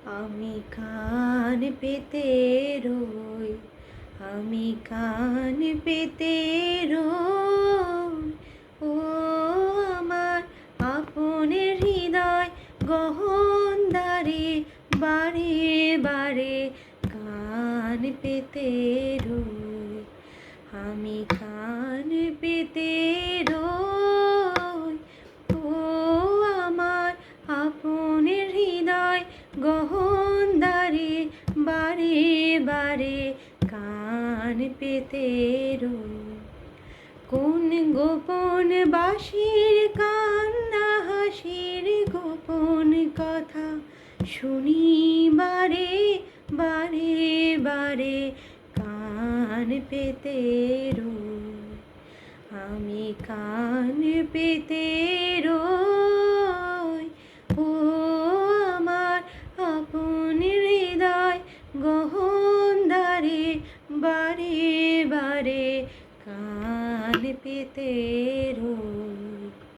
আমি কান পেতে রই, আমি কান পেতে রই। ও আমার আপনের হৃদয় গহনদারে, বারে বারে কান পেতে রই, আমি কান পেতে রই। ও আমার আপনের হৃদয় গহনদারে, বারে বারে কান পেতে রই। কোন গোপন বাঁশির কান্না হাসির গোপন কথা শুনি বারে বারে বারে কান পেতে রই, আমি কান পেতে রই। ও আমার আপন হৃদয় গহনদারে, বারে বারে কান পেতে রই।